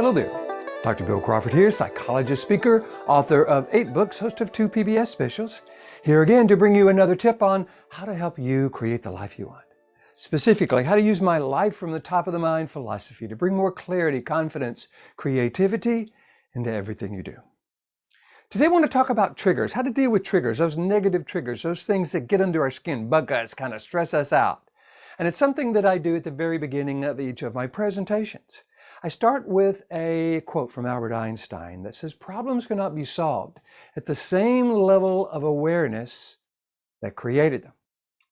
Hello there. Dr. Bill Crawford here, psychologist, speaker, author of 8 books, host of 2 PBS specials. Here again to bring you another tip on how to help you create the life you want. Specifically, how to use my life from the top of the mind philosophy to bring more clarity, confidence, creativity into everything you do. Today I want to talk about triggers, how to deal with triggers, those negative triggers, those things that get under our skin, bug us, kind of stress us out. And it's something that I do at the very beginning of each of my presentations. I start with a quote from Albert Einstein that says, problems cannot be solved at the same level of awareness that created them.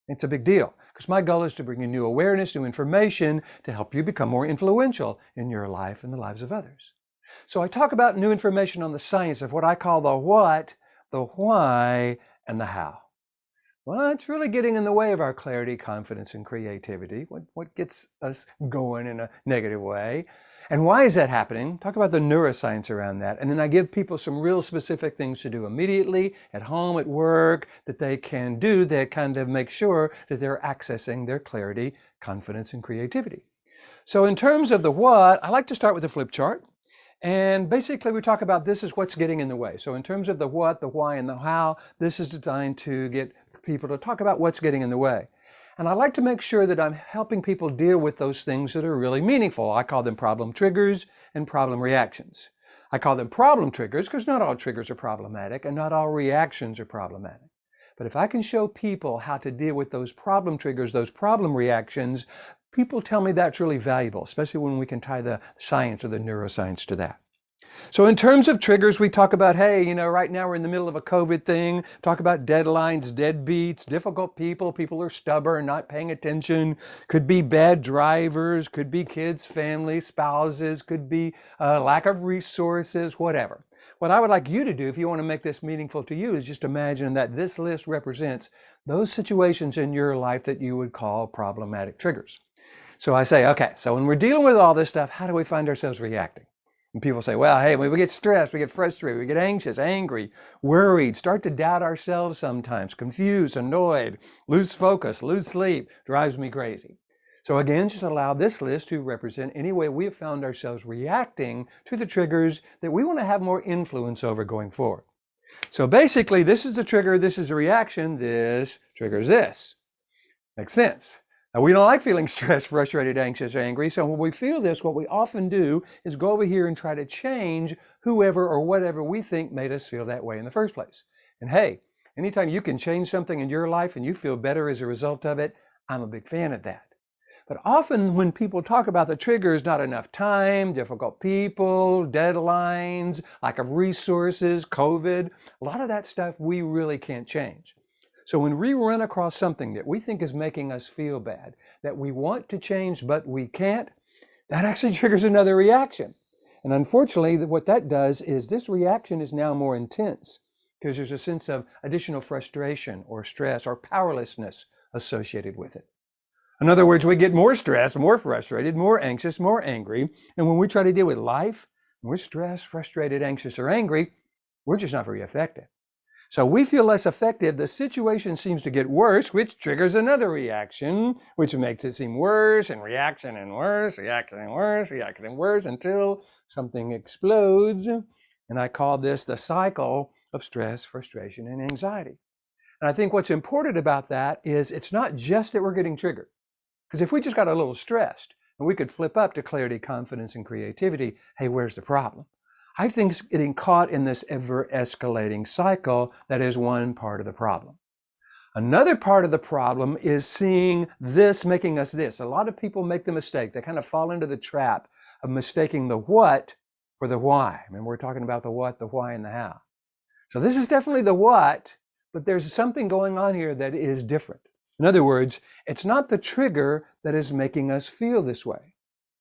It's a big deal because my goal is to bring you new awareness, new information to help you become more influential in your life and the lives of others. So I talk about new information on the science of what I call the what, the why, and the how. What's really getting in the way of our clarity, confidence, and creativity? What gets us going in a negative way? And why is that happening? Talk about the neuroscience around that. And then I give people some real specific things to do immediately, at home, at work, that they can do that kind of make sure that they're accessing their clarity, confidence, and creativity. So in terms of the what, I like to start with a flip chart. And basically we talk about this is what's getting in the way. So in terms of the what, the why, and the how, this is designed to get people to talk about what's getting in the way. And I like to make sure that I'm helping people deal with those things that are really meaningful. I call them problem triggers and problem reactions. I call them problem triggers because not all triggers are problematic and not all reactions are problematic. But if I can show people how to deal with those problem triggers, those problem reactions, people tell me that's really valuable, especially when we can tie the science or the neuroscience to that. So in terms of triggers, we talk about, hey, right now we're in the middle of a COVID thing, talk about deadlines, deadbeats, difficult people are stubborn, not paying attention, could be bad drivers, could be kids, families, spouses, could be lack of resources, whatever. What I would like you to do, if you want to make this meaningful to you, is just imagine that this list represents those situations in your life that you would call problematic triggers. So I say, okay, so when we're dealing with all this stuff, how do we find ourselves reacting? And people say, well, hey, we get stressed, we get frustrated, we get anxious, angry, worried, start to doubt ourselves sometimes, confused, annoyed, lose focus, lose sleep, drives me crazy. So again, just allow this list to represent any way we have found ourselves reacting to the triggers that we want to have more influence over going forward. So basically, this is the trigger, this is the reaction, this triggers this. Makes sense. Now, we don't like feeling stressed, frustrated, anxious, angry. So when we feel this, what we often do is go over here and try to change whoever or whatever we think made us feel that way in the first place. And hey, anytime you can change something in your life and you feel better as a result of it, I'm a big fan of that. But often when people talk about the triggers, not enough time, difficult people, deadlines, lack of resources, COVID, a lot of that stuff we really can't change. So when we run across something that we think is making us feel bad, that we want to change but we can't, that actually triggers another reaction. And unfortunately, what that does is this reaction is now more intense because there's a sense of additional frustration or stress or powerlessness associated with it. In other words, we get more stressed, more frustrated, more anxious, more angry. And when we try to deal with life, when we're stressed, frustrated, anxious, or angry, we're just not very effective. So we feel less effective, the situation seems to get worse, which triggers another reaction, which makes it seem worse and reaction and worse, reaction and worse, reaction and worse until something explodes. And I call this the cycle of stress, frustration, and anxiety. And I think what's important about that is it's not just that we're getting triggered. Because if we just got a little stressed and we could flip up to clarity, confidence, and creativity, hey, where's the problem? I think getting caught in this ever-escalating cycle, that is one part of the problem. Another part of the problem is seeing this making us this. A lot of people make the mistake. They kind of fall into the trap of mistaking the what for the why. Remember, we're talking about the what, the why, and the how. So this is definitely the what, but there's something going on here that is different. In other words, it's not the trigger that is making us feel this way.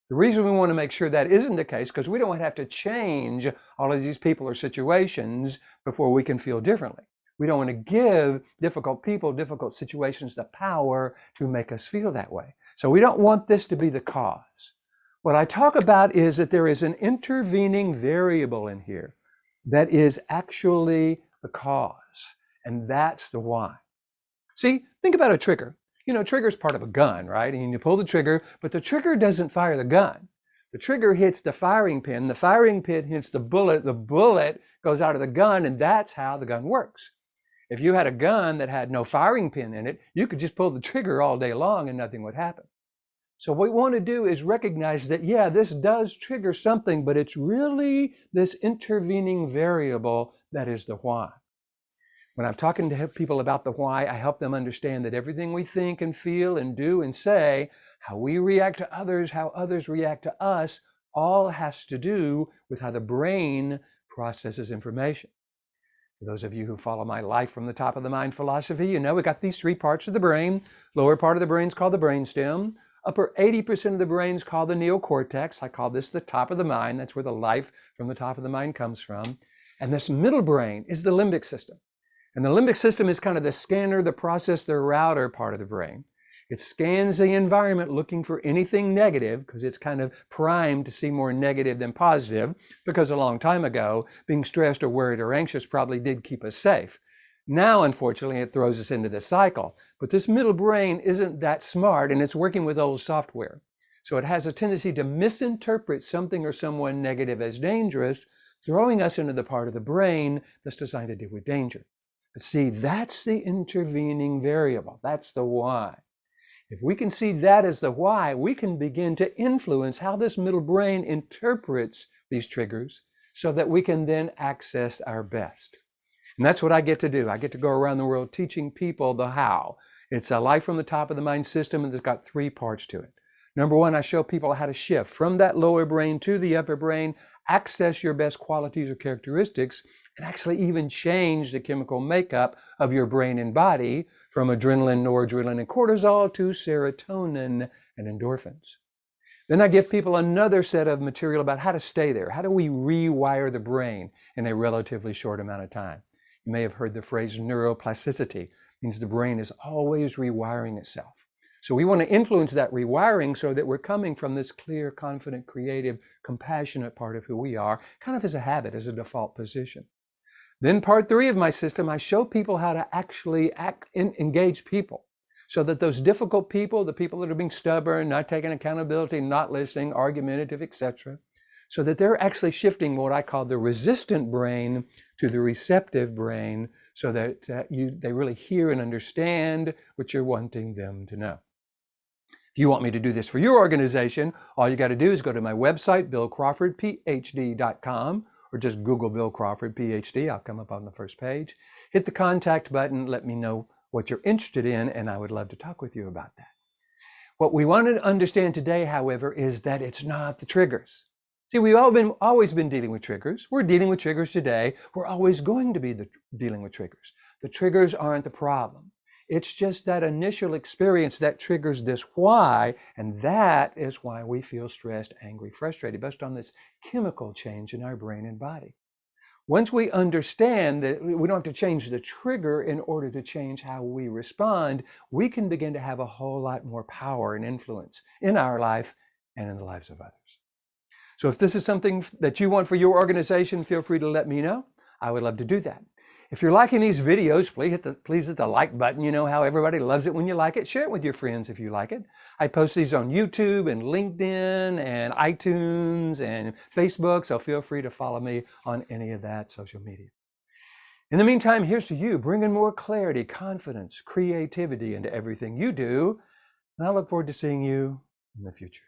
The reason we want to make sure that isn't the case because we don't want to have to change all of these people or situations before we can feel differently. We don't want to give difficult people, difficult situations the power to make us feel that way. So we don't want this to be the cause. What I talk about is that there is an intervening variable in here that is actually the cause, and that's the why. See, think about a trigger. Trigger is part of a gun, right? And you pull the trigger, but the trigger doesn't fire the gun. The trigger hits the firing pin hits the bullet goes out of the gun, and that's how the gun works. If you had a gun that had no firing pin in it, you could just pull the trigger all day long and nothing would happen. So what we want to do is recognize that, yeah, this does trigger something, but it's really this intervening variable that is the why. When I'm talking to people about the why, I help them understand that everything we think and feel and do and say, how we react to others, how others react to us, all has to do with how the brain processes information. For those of you who follow my life from the top of the mind philosophy, you know we got these three parts of the brain. Lower part of the brain is called the brainstem. Upper 80% of the brain is called the neocortex. I call this the top of the mind. That's where the life from the top of the mind comes from. And this middle brain is the limbic system. And the limbic system is kind of the scanner, the processor, the router part of the brain. It scans the environment looking for anything negative because it's kind of primed to see more negative than positive, because a long time ago, being stressed or worried or anxious probably did keep us safe. Now, unfortunately, it throws us into this cycle. But this middle brain isn't that smart, and it's working with old software. So it has a tendency to misinterpret something or someone negative as dangerous, throwing us into the part of the brain that's designed to deal with danger. But see, that's the intervening variable. That's the why. If we can see that as the why, we can begin to influence how this middle brain interprets these triggers so that we can then access our best. And that's what I get to do. I get to go around the world teaching people the how. It's a life from the top of the mind system, and it's got three parts to it. Number one, I show people how to shift from that lower brain to the upper brain, access your best qualities or characteristics, and actually even change the chemical makeup of your brain and body from adrenaline, noradrenaline, and cortisol to serotonin and endorphins. Then I give people another set of material about how to stay there. How do we rewire the brain in a relatively short amount of time? You may have heard the phrase neuroplasticity. It means the brain is always rewiring itself. So we want to influence that rewiring so that we're coming from this clear, confident, creative, compassionate part of who we are, kind of as a habit, as a default position. Then part three of my system, I show people how to actually engage people so that those difficult people, the people that are being stubborn, not taking accountability, not listening, argumentative, etc., so that they're actually shifting what I call the resistant brain to the receptive brain so that they really hear and understand what you're wanting them to know. If you want me to do this for your organization, all you got to do is go to my website, billcrawfordphd.com, or just Google Bill Crawford, PhD. I'll come up on the first page. Hit the contact button, let me know what you're interested in, and I would love to talk with you about that. What we want to understand today, however, is that it's not the triggers. See, we've always been dealing with triggers. We're dealing with triggers today. We're always going to be dealing with triggers. The triggers aren't the problem. It's just that initial experience that triggers this why, and that is why we feel stressed, angry, frustrated, based on this chemical change in our brain and body. Once we understand that we don't have to change the trigger in order to change how we respond, we can begin to have a whole lot more power and influence in our life and in the lives of others. So if this is something that you want for your organization, feel free to let me know. I would love to do that. If you're liking these videos, please hit the like button. You know how everybody loves it when you like it. Share it with your friends if you like it. I post these on YouTube and LinkedIn and iTunes and Facebook, so feel free to follow me on any of that social media. In the meantime, here's to you, bringing more clarity, confidence, creativity into everything you do. And I look forward to seeing you in the future.